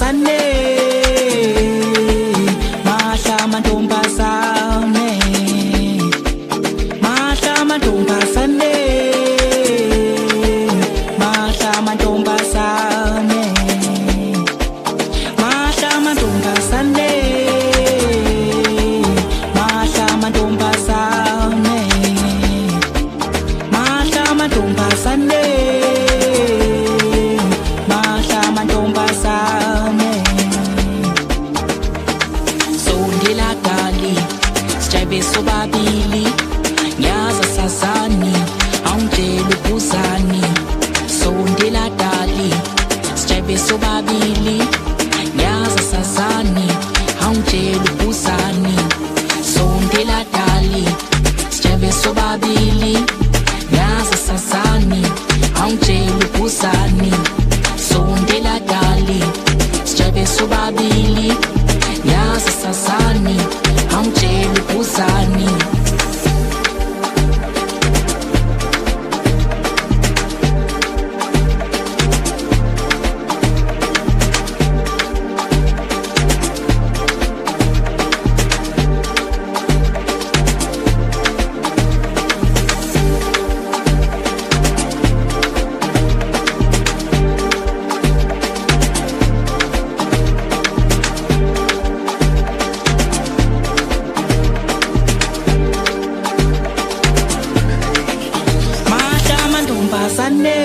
mantombazane, mahla mantombazane, mahla mantombazane, mahla mantombazane, mahla mantombazane, mahla mantombazane, mahla mantombazane. Sobabili nyaza sazani awungitshela ubuzani sondela dali sijabe sobabili nyaza sazani awungitshela ubuzani sondela dali sijabe sobabili nyaza sazani awungitshela ubuzani sondela dali sijabe sobabili nyaza sazani awungitshela ubuzani. Mahla mantombazane,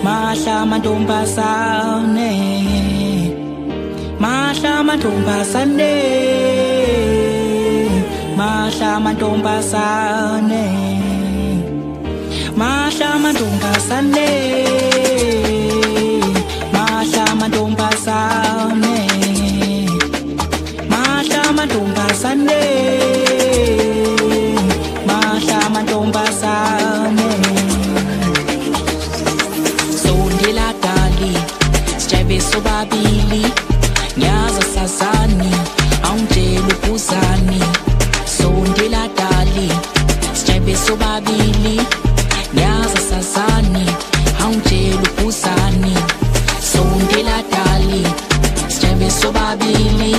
mahla mantombazane, mahla mantombazane, mahla mantombazane, mahla mantombazane, mahla mantombazane, mahla mantombazane. Sobabili nyaza sazani awungitshela ubuzani sondela dali sijabe sobabili nyaza sazani awungitshela ubuzani sondela dali sijabe sobabili